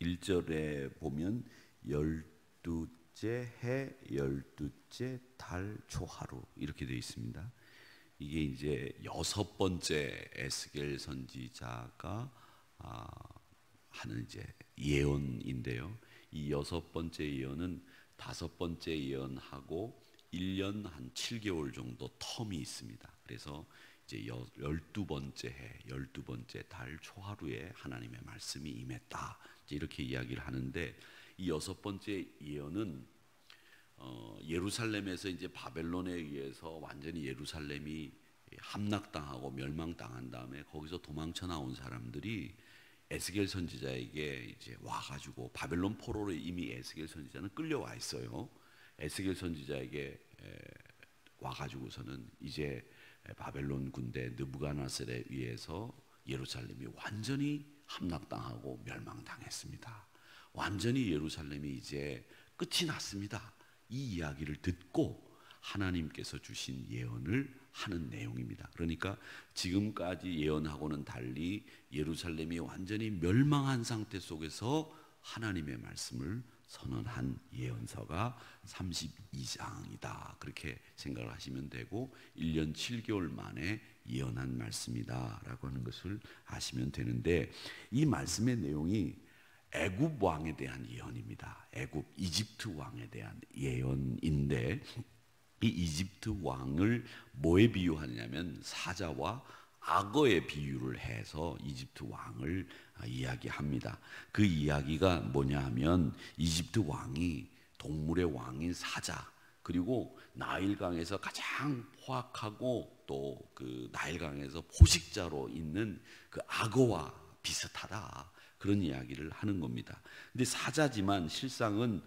1절에 보면 12째 해 12째 달 초하루 이렇게 되어 있습니다. 이게 이제 6번째 에스겔 선지자가 하는 이제 예언인데요. 이 6번째 예언은 5번째 예언하고 1년 한 7개월 정도 텀이 있습니다. 그래서 이제 12번째 해, 12번째 달 초하루에 하나님의 말씀이 임했다. 이렇게 이야기를 하는데 이 6번째 예언은 예루살렘에서 이제 바벨론에 의해서 완전히 예루살렘이 함락당하고 멸망당한 다음에 거기서 도망쳐 나온 사람들이 에스겔 선지자에게 이제 와가지고 바벨론 포로로 이미 에스겔 선지자는 끌려와 있어요. 에스겔 선지자에게 와가지고서는 이제 바벨론 군대 느부갓네살에 의해서 예루살렘이 완전히 함락당하고 멸망당했습니다. 완전히 예루살렘이 이제 끝이 났습니다. 이 이야기를 듣고 하나님께서 주신 예언을 하는 내용입니다. 그러니까 지금까지 예언하고는 달리 예루살렘이 완전히 멸망한 상태 속에서 하나님의 말씀을 선언한 예언서가 32장이다. 그렇게 생각을 하시면 되고 1년 7개월 만에 예언한 말씀이다 라고 하는 것을 아시면 되는데, 이 말씀의 내용이 애굽 왕에 대한 예언입니다. 애굽 이집트 왕에 대한 예언인데, 이 이집트 왕을 뭐에 비유하냐면 사자와 악어에 비유를 해서 이집트 왕을 이야기합니다. 그 이야기가 뭐냐 하면 이집트 왕이 동물의 왕인 사자, 그리고 나일강에서 가장 포악하고 또 그 나일강에서 포식자로 있는 그 악어와 비슷하다, 그런 이야기를 하는 겁니다. 근데 사자지만 실상은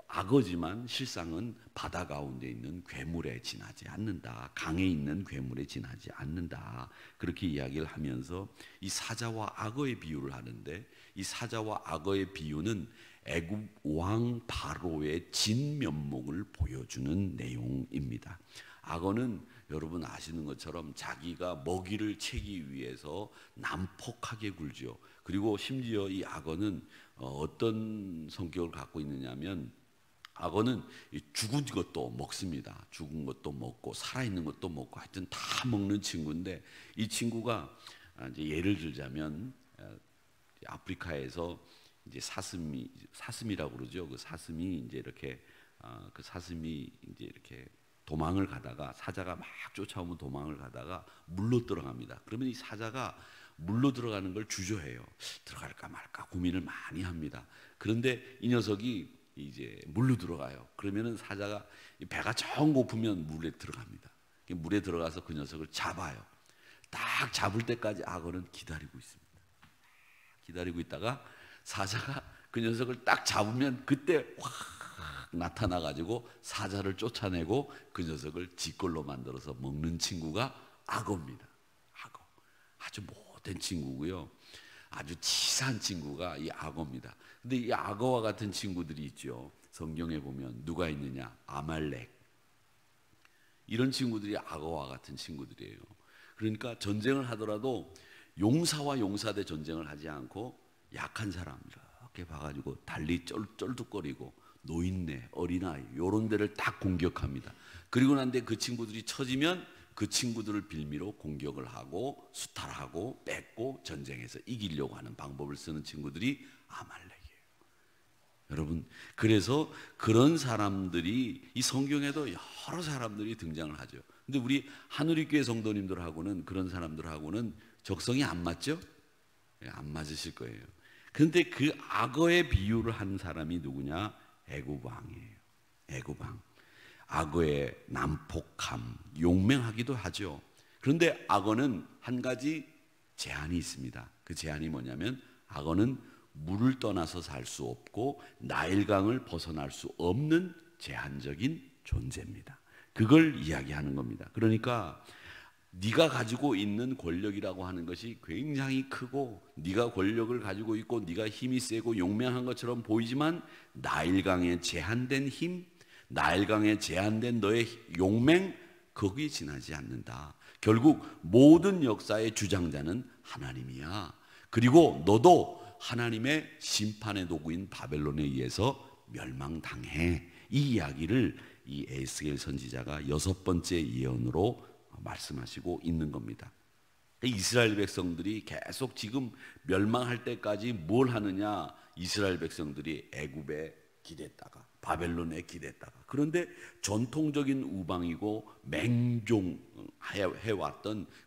악어지만 실상은 바다 가운데 있는 괴물에 지나지 않는다, 강에 있는 괴물에 지나지 않는다, 그렇게 이야기를 하면서 이 사자와 악어의 비유를 하는데, 이 사자와 악어의 비유는 애굽 왕 바로의 진면목을 보여주는 내용입니다. 악어는 여러분 아시는 것처럼 자기가 먹이를 채기 위해서 난폭하게 굴죠. 그리고 심지어 이 악어는 어떤 성격을 갖고 있느냐면, 악어는 죽은 것도 먹습니다. 죽은 것도 먹고 살아있는 것도 먹고 하여튼 다 먹는 친구인데, 이 친구가 이제 예를 들자면 아프리카에서 이제 사슴이라고 그러죠. 그 사슴이 이제 이렇게 그 사슴이 이제 이렇게 도망을 가다가 사자가 막 쫓아오면 도망을 가다가 물로 들어갑니다. 그러면 이 사자가 물로 들어가는 걸 주저해요. 들어갈까 말까 고민을 많이 합니다. 그런데 이 녀석이 이제 물로 들어가요. 그러면은 사자가 배가 정 고프면 물에 들어갑니다. 물에 들어가서 그 녀석을 잡아요. 딱 잡을 때까지 악어는 기다리고 있습니다. 기다리고 있다가 사자가 그 녀석을 딱 잡으면 그때 확 나타나가지고 사자를 쫓아내고 그 녀석을 지걸로 만들어서 먹는 친구가 악어입니다. 악어. 아주 못된 친구고요. 아주 치사한 친구가 이 악어입니다. 근데 이 악어와 같은 친구들이 있죠. 성경에 보면 누가 있느냐? 아말렉. 이런 친구들이 악어와 같은 친구들이에요. 그러니까 전쟁을 하더라도 용사와 용사대 전쟁을 하지 않고 약한 사람 이렇게 봐가지고 달리 쩔뚝거리고 노인네, 어린아이 이런 데를 딱 공격합니다. 그리고 난 뒤에 그 친구들이 처지면 그 친구들을 빌미로 공격을 하고 수탈하고 뺏고 전쟁에서 이기려고 하는 방법을 쓰는 친구들이 아말렉이에요. 여러분, 그래서 그런 사람들이 이 성경에도 여러 사람들이 등장을 하죠. 근데 우리 하누리교회 성도님들하고는 그런 사람들하고는 적성이 안 맞죠? 안 맞으실 거예요. 그런데 그 악어의 비유를 한 사람이 누구냐? 애굽 왕이에요. 애굽 왕. 악어의 난폭함, 용맹하기도 하죠. 그런데 악어는 한 가지 제한이 있습니다. 그 제한이 뭐냐면 악어는 물을 떠나서 살 수 없고 나일강을 벗어날 수 없는 제한적인 존재입니다. 그걸 이야기하는 겁니다. 그러니까 네가 가지고 있는 권력이라고 하는 것이 굉장히 크고 네가 권력을 가지고 있고 네가 힘이 세고 용맹한 것처럼 보이지만 나일강의 제한된 힘, 나일강에 제한된 너의 용맹, 거기에 지나지 않는다. 결국 모든 역사의 주장자는 하나님이야. 그리고 너도 하나님의 심판의 도구인 바벨론에 의해서 멸망당해. 이 이야기를 이 에스겔 선지자가 6번째 예언으로 말씀하시고 있는 겁니다. 이스라엘 백성들이 계속 지금 멸망할 때까지 뭘 하느냐? 이스라엘 백성들이 애굽에 기댔다가 바벨론에 기댔다가, 그런데 전통적인 우방이고 맹종해왔던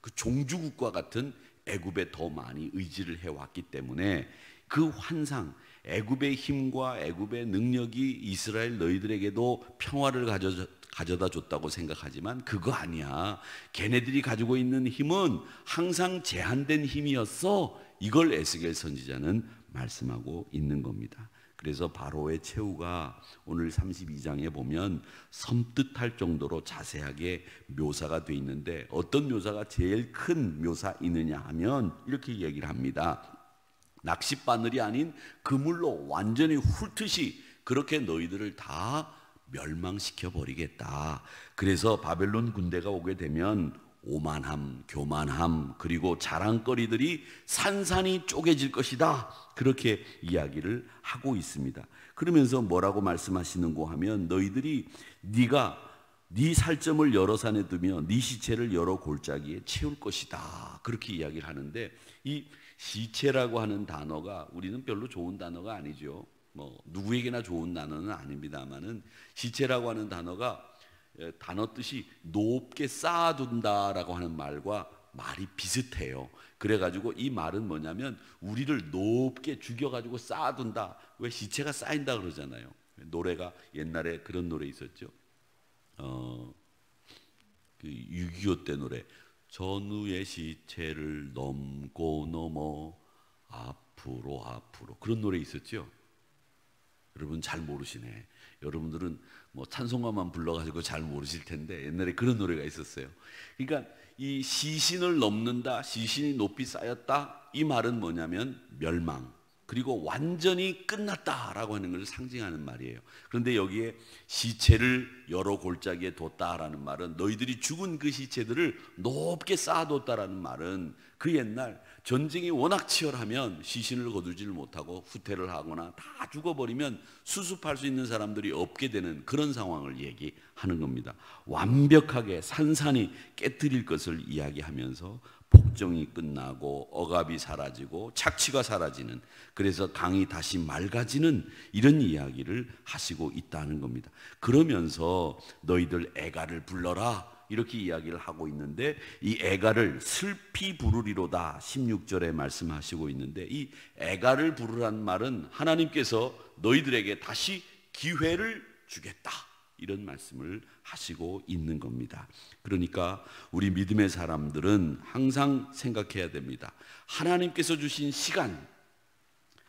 그 종주국과 같은 애굽에 더 많이 의지를 해왔기 때문에 그 환상, 애굽의 힘과 애굽의 능력이 이스라엘 너희들에게도 평화를 가져다 줬다고 생각하지만 그거 아니야. 걔네들이 가지고 있는 힘은 항상 제한된 힘이었어. 이걸 에스겔 선지자는 말씀하고 있는 겁니다. 그래서 바로의 최후가 오늘 32장에 보면 섬뜩할 정도로 자세하게 묘사가 되어 있는데, 어떤 묘사가 제일 큰 묘사이느냐 하면 이렇게 얘기를 합니다. 낚싯바늘이 아닌 그물로 완전히 훑듯이 그렇게 너희들을 다 멸망시켜 버리겠다. 그래서 바벨론 군대가 오게 되면 오만함, 교만함, 그리고 자랑거리들이 산산이 쪼개질 것이다. 그렇게 이야기를 하고 있습니다. 그러면서 뭐라고 말씀하시는고 하면, 너희들이 네가 네 살점을 여러 산에 두며 네 시체를 여러 골짜기에 채울 것이다. 그렇게 이야기를 하는데, 이 시체라고 하는 단어가 우리는 별로 좋은 단어가 아니죠. 뭐 누구에게나 좋은 단어는 아닙니다만은, 시체라고 하는 단어가 단어 뜻이 높게 쌓아둔다라고 하는 말과 말이 비슷해요. 그래가지고 이 말은 뭐냐면 우리를 높게 죽여가지고 쌓아둔다. 왜 시체가 쌓인다 그러잖아요. 노래가 옛날에 그런 노래 있었죠. 그 6.25 때 노래, 전우의 시체를 넘고 넘어 앞으로 앞으로, 그런 노래 있었죠. 여러분 잘 모르시네. 여러분들은 뭐 찬송가만 불러가지고 잘 모르실 텐데 옛날에 그런 노래가 있었어요. 그러니까 이 시신을 넘는다, 시신이 높이 쌓였다, 이 말은 뭐냐면 멸망, 그리고 완전히 끝났다라고 하는 것을 상징하는 말이에요. 그런데 여기에 시체를 여러 골짜기에 뒀다라는 말은 너희들이 죽은 그 시체들을 높게 쌓아뒀다라는 말은 그 옛날 전쟁이 워낙 치열하면 시신을 거두지를 못하고 후퇴를 하거나 다 죽어버리면 수습할 수 있는 사람들이 없게 되는 그런 상황을 얘기하는 겁니다. 완벽하게 산산이 깨트릴 것을 이야기하면서 폭정이 끝나고 억압이 사라지고 착취가 사라지는, 그래서 강이 다시 맑아지는 이런 이야기를 하시고 있다는 겁니다. 그러면서 너희들 애가를 불러라 이렇게 이야기를 하고 있는데, 이 애가를 슬피 부르리로다 16절에 말씀하시고 있는데, 이 애가를 부르란 말은 하나님께서 너희들에게 다시 기회를 주겠다 이런 말씀을 하시고 있는 겁니다. 그러니까 우리 믿음의 사람들은 항상 생각해야 됩니다. 하나님께서 주신 시간,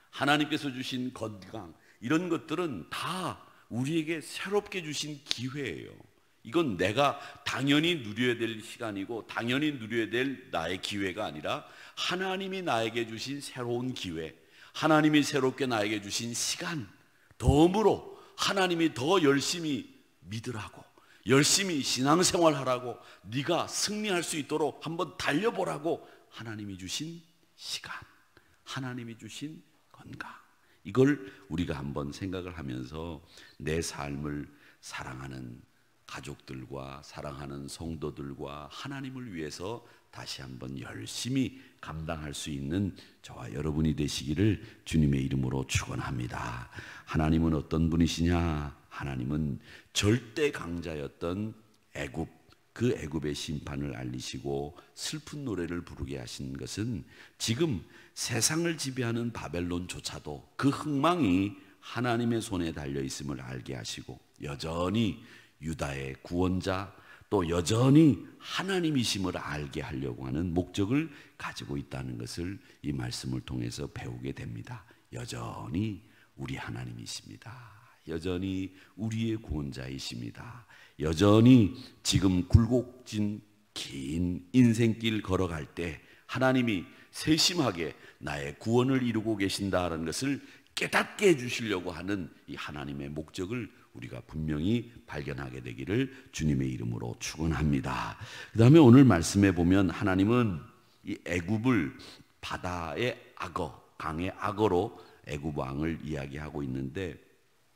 하나님께서 주신 건강, 이런 것들은 다 우리에게 새롭게 주신 기회예요. 이건 내가 당연히 누려야 될 시간이고 당연히 누려야 될 나의 기회가 아니라 하나님이 나에게 주신 새로운 기회, 하나님이 새롭게 나에게 주신 시간, 덤으로 하나님이 더 열심히 믿으라고, 열심히 신앙생활하라고, 네가 승리할 수 있도록 한번 달려보라고 하나님이 주신 시간, 하나님이 주신 건강, 이걸 우리가 한번 생각을 하면서 내 삶을 사랑하는 가족들과 사랑하는 성도들과 하나님을 위해서 다시 한번 열심히 감당할 수 있는 저와 여러분이 되시기를 주님의 이름으로 축원합니다. 하나님은 어떤 분이시냐? 하나님은 절대 강자였던 애굽, 그 애굽의 심판을 알리시고 슬픈 노래를 부르게 하신 것은 지금 세상을 지배하는 바벨론조차도 그 흥망이 하나님의 손에 달려 있음을 알게 하시고, 여전히 유다의 구원자, 또 여전히 하나님이심을 알게 하려고 하는 목적을 가지고 있다는 것을 이 말씀을 통해서 배우게 됩니다. 여전히 우리 하나님이십니다. 여전히 우리의 구원자이십니다. 여전히 지금 굴곡진 긴 인생길 걸어갈 때 하나님이 세심하게 나의 구원을 이루고 계신다는 것을 깨닫게 해주시려고 하는 이 하나님의 목적을 우리가 분명히 발견하게 되기를 주님의 이름으로 축원합니다. 그 다음에 오늘 말씀에 보면 하나님은 이 애굽을 바다의 악어, 강의 악어로 애굽 왕을 이야기하고 있는데,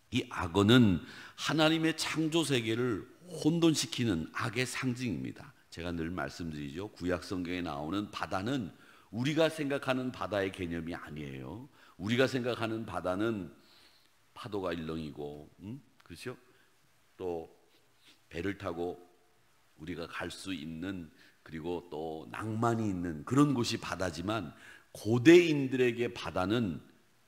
이 악어는 하나님의 창조 세계를 혼돈시키는 악의 상징입니다. 제가 늘 말씀드리죠. 구약 성경에 나오는 바다는 우리가 생각하는 바다의 개념이 아니에요. 우리가 생각하는 바다는 파도가 일렁이고, 그렇죠? 또 배를 타고 우리가 갈 수 있는, 그리고 또 낭만이 있는 그런 곳이 바다지만, 고대인들에게 바다는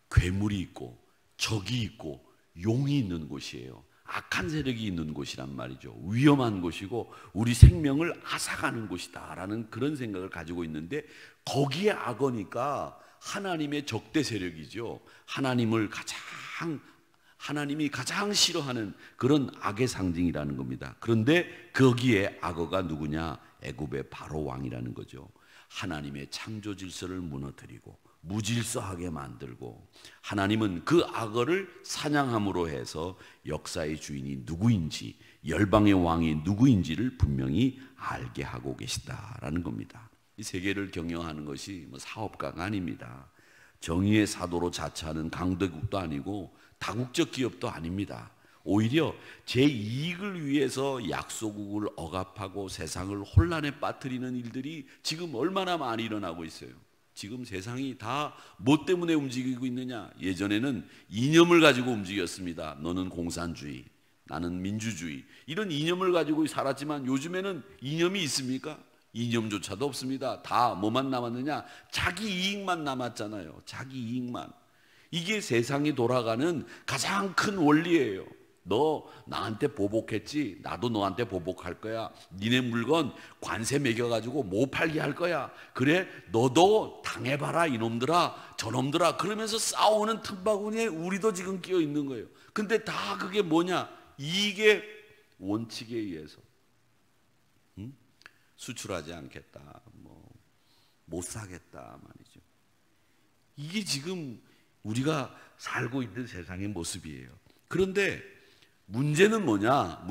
괴물이 있고 적이 있고 용이 있는 곳이에요. 악한 세력이 있는 곳이란 말이죠. 위험한 곳이고 우리 생명을 앗아가는 곳이다라는 그런 생각을 가지고 있는데, 거기에 악어니까 하나님의 적대 세력이죠. 하나님이 가장 싫어하는 그런 악의 상징이라는 겁니다. 그런데 거기에 악어가 누구냐? 애굽의 바로 왕이라는 거죠. 하나님의 창조 질서를 무너뜨리고 무질서하게 만들고, 하나님은 그 악어를 사냥함으로 해서 역사의 주인이 누구인지, 열방의 왕이 누구인지를 분명히 알게 하고 계시다라는 겁니다. 이 세계를 경영하는 것이 사업가가 아닙니다. 정의의 사도로 자처하는 강대국도 아니고 다국적 기업도 아닙니다. 오히려 제 이익을 위해서 약소국을 억압하고 세상을 혼란에 빠뜨리는 일들이 지금 얼마나 많이 일어나고 있어요. 지금 세상이 다 뭐 때문에 움직이고 있느냐? 예전에는 이념을 가지고 움직였습니다. 너는 공산주의, 나는 민주주의, 이런 이념을 가지고 살았지만 요즘에는 이념이 있습니까? 이념조차도 없습니다. 다 뭐만 남았느냐? 자기 이익만 남았잖아요. 자기 이익만. 이게 세상이 돌아가는 가장 큰 원리예요. 너 나한테 보복했지? 나도 너한테 보복할 거야. 니네 물건 관세 매겨가지고 못 팔게 할 거야. 그래 너도 당해봐라 이놈들아 저놈들아. 그러면서 싸우는 틈바구니에 우리도 지금 끼어 있는 거예요. 근데 다 그게 뭐냐? 이익의 원칙에 의해서 수출하지 않겠다, 못 사겠다 말이죠. 이게 지금 우리가 살고 있는 세상의 모습이에요. 그런데 문제는 뭐냐?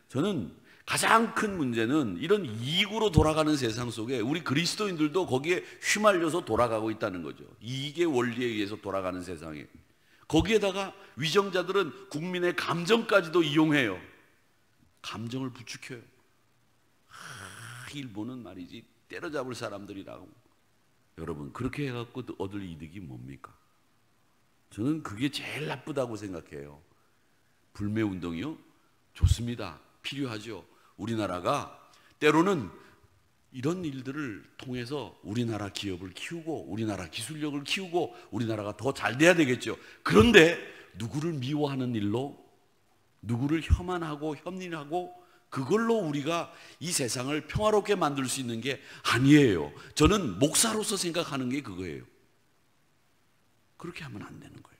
저는 가장 큰 문제는 이런 이익으로 돌아가는 세상 속에 우리 그리스도인들도 거기에 휘말려서 돌아가고 있다는 거죠. 이익의 원리에 의해서 돌아가는 세상에. 거기에다가 위정자들은 국민의 감정까지도 이용해요. 감정을 부추겨요. 일본은 말이지 때려잡을 사람들이라고. 여러분, 그렇게 해갖고 얻을 이득이 뭡니까? 저는 그게 제일 나쁘다고 생각해요. 불매운동이요? 좋습니다. 필요하죠. 우리나라가 때로는 이런 일들을 통해서 우리나라 기업을 키우고 우리나라 기술력을 키우고 우리나라가 더 잘 돼야 되겠죠. 그런데 누구를 미워하는 일로, 누구를 혐한하고 협린하고 그걸로 우리가 이 세상을 평화롭게 만들 수 있는 게 아니에요. 저는 목사로서 생각하는 게 그거예요. 그렇게 하면 안 되는 거예요.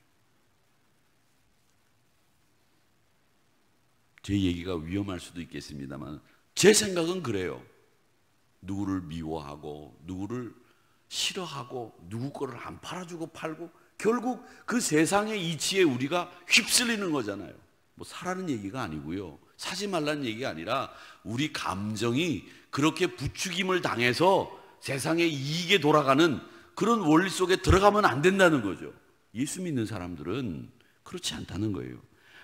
제 얘기가 위험할 수도 있겠습니다만 제 생각은 그래요. 누구를 미워하고 누구를 싫어하고 누구 거를 안 팔아주고 팔고 결국 그 세상의 이치에 우리가 휩쓸리는 거잖아요. 사라는 얘기가 아니고요. 사지 말라는 얘기가 아니라 우리 감정이 그렇게 부추김을 당해서 세상의 이익에 돌아가는 그런 원리 속에 들어가면 안 된다는 거죠. 예수 믿는 사람들은 그렇지 않다는 거예요.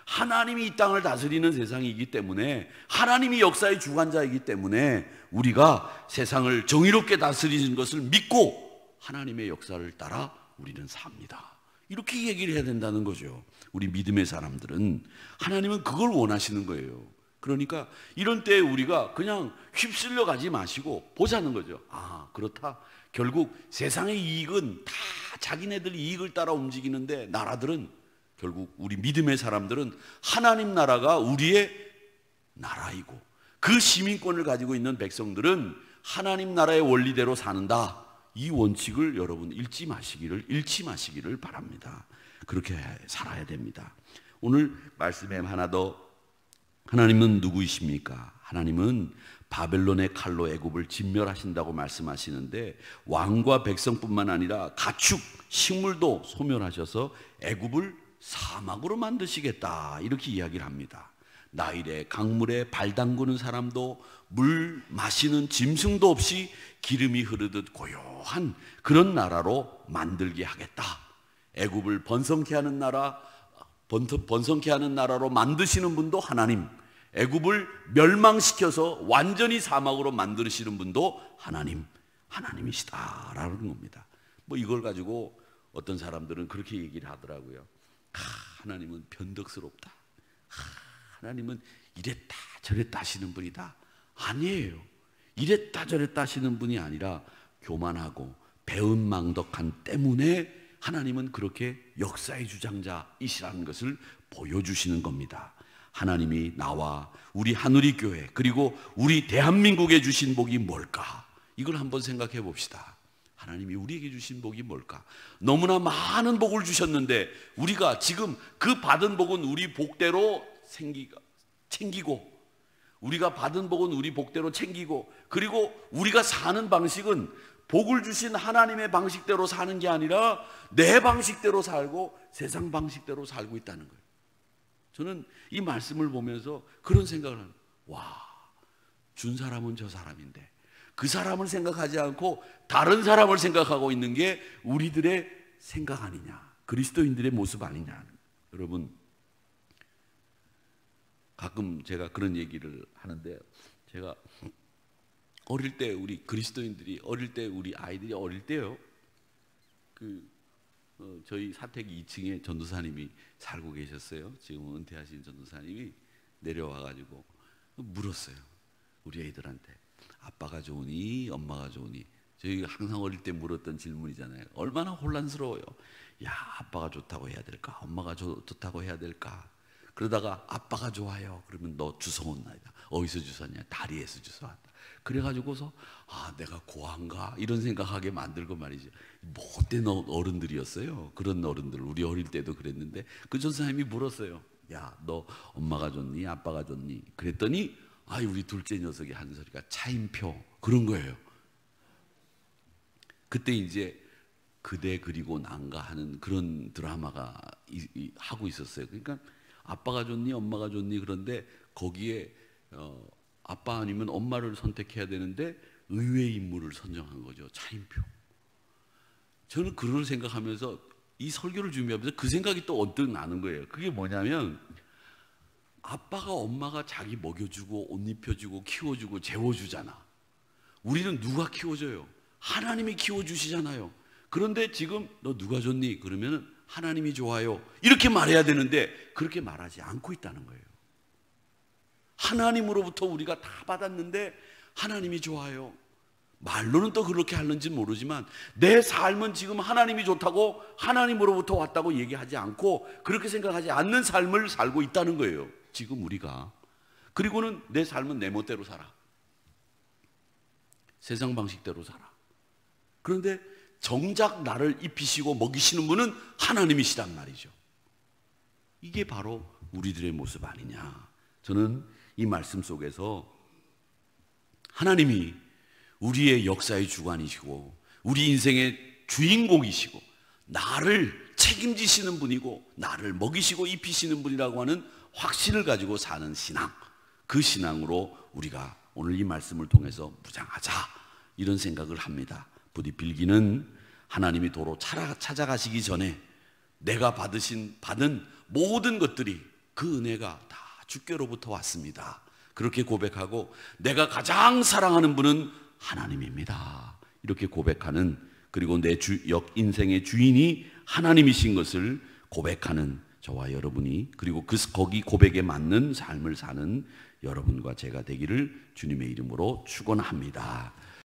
하나님이 이 땅을 다스리는 세상이기 때문에, 하나님이 역사의 주관자이기 때문에 우리가 세상을 정의롭게 다스리는 것을 믿고 하나님의 역사를 따라 우리는 삽니다. 이렇게 얘기를 해야 된다는 거죠. 우리 믿음의 사람들은 하나님은 그걸 원하시는 거예요. 그러니까 이런 때에 우리가 그냥 휩쓸려 가지 마시고 보자는 거죠. 아, 그렇다. 결국 세상의 이익은 다 자기네들 이익을 따라 움직이는데, 나라들은 결국 우리 믿음의 사람들은 하나님 나라가 우리의 나라이고 그 시민권을 가지고 있는 백성들은 하나님 나라의 원리대로 사는다. 이 원칙을 여러분 잃지 마시기를 바랍니다. 그렇게 살아야 됩니다. 오늘 말씀에 하나 더, 하나님은 누구이십니까? 하나님은 바벨론의 칼로 애굽을 진멸하신다고 말씀하시는데, 왕과 백성뿐만 아니라 가축, 식물도 소멸하셔서 애굽을 사막으로 만드시겠다, 이렇게 이야기를 합니다. 나일의 강물에 발 담그는 사람도 물 마시는 짐승도 없이 기름이 흐르듯 고요한 그런 나라로 만들게 하겠다. 애굽을 번성케 하는 나라로 만드시는 분도 하나님, 애굽을 멸망시켜서 완전히 사막으로 만드시는 분도 하나님이시다라는 겁니다. 뭐 이걸 가지고 어떤 사람들은 그렇게 얘기를 하더라고요. 하나님은 변덕스럽다. 하나님은 이랬다 저랬다 하시는 분이다. 아니에요. 이랬다 저랬다 하시는 분이 아니라 교만하고 배은망덕한 때문에 하나님은 그렇게 역사의 주장자이시라는 것을 보여주시는 겁니다. 하나님이 나와 우리 하누리교회 그리고 우리 대한민국에 주신 복이 뭘까? 이걸 한번 생각해 봅시다. 하나님이 우리에게 주신 복이 뭘까? 너무나 많은 복을 주셨는데 우리가 지금 그 받은 복은 우리 복대로 챙기고, 우리가 받은 복은 우리 복대로 챙기고, 그리고 우리가 사는 방식은 복을 주신 하나님의 방식대로 사는 게 아니라 내 방식대로 살고 세상 방식대로 살고 있다는 거예요. 저는 이 말씀을 보면서 그런 생각을 합니다. 와, 준 사람은 저 사람인데 그 사람을 생각하지 않고 다른 사람을 생각하고 있는 게 우리들의 생각 아니냐, 그리스도인들의 모습 아니냐. 여러분, 가끔 제가 그런 얘기를 하는데, 제가 어릴 때 우리 그리스도인들이 어릴 때 우리 아이들이 어릴 때요, 저희 사택 2층에 전도사님이 살고 계셨어요. 지금 은퇴하신 전도사님이 내려와가지고 물었어요. 우리 애들한테 아빠가 좋으니 엄마가 좋으니. 저희 항상 어릴 때 물었던 질문이잖아요. 얼마나 혼란스러워요. 야, 아빠가 좋다고 해야 될까? 엄마가 좋다고 해야 될까? 그러다가 아빠가 좋아요. 그러면 너 주워온 나이다. 어디서 주웠냐? 다리에서 주워왔다. 그래가지고서 내가 고아인가? 이런 생각하게 만들고 말이죠. 못된 어른들이었어요. 그런 어른들. 우리 어릴 때도 그랬는데 그 전사님이 물었어요. 야, 너 엄마가 좋니? 아빠가 좋니? 그랬더니 우리 둘째 녀석이 하는 소리가 차임표 그런 거예요. 그때 이제 그대 그리고 난가 하는 그런 드라마가 하고 있었어요. 그러니까 아빠가 좋니 엄마가 좋니, 그런데 거기에 아빠 아니면 엄마를 선택해야 되는데 의외의 인물을 선정한 거죠. 차임표. 저는 그걸 생각하면서 이 설교를 준비하면서 그 생각이 또 언뜻 나는 거예요. 그게 뭐냐면, 아빠가 엄마가 자기 먹여주고 옷 입혀주고 키워주고 재워주잖아. 우리는 누가 키워줘요? 하나님이 키워주시잖아요. 그런데 지금 너 누가 좋니? 그러면 하나님이 좋아요 이렇게 말해야 되는데 그렇게 말하지 않고 있다는 거예요. 하나님으로부터 우리가 다 받았는데 하나님이 좋아요. 말로는 또 그렇게 하는지 모르지만 내 삶은 지금 하나님이 좋다고 하나님으로부터 왔다고 얘기하지 않고 그렇게 생각하지 않는 삶을 살고 있다는 거예요, 지금 우리가. 그리고는 내 삶은 내 멋대로 살아. 세상 방식대로 살아. 그런데 정작 나를 입히시고 먹이시는 분은 하나님이시단 말이죠. 이게 바로 우리들의 모습 아니냐. 저는 이 말씀 속에서 하나님이 우리의 역사의 주관이시고 우리 인생의 주인공이시고 나를 책임지시는 분이고 나를 먹이시고 입히시는 분이라고 하는 확신을 가지고 사는 신앙, 그 신앙으로 우리가 오늘 이 말씀을 통해서 무장하자, 이런 생각을 합니다. 부디 빌기는 하나님이 도로 찾아가시기 전에 내가 받은 모든 것들이 그 은혜가 다 주께로부터 왔습니다. 그렇게 고백하고 내가 가장 사랑하는 분은 하나님입니다. 이렇게 고백하는, 그리고 내 인생의 주인이 하나님이신 것을 고백하는 저와 여러분이, 그리고 거기 고백에 맞는 삶을 사는 여러분과 제가 되기를 주님의 이름으로 축원합니다.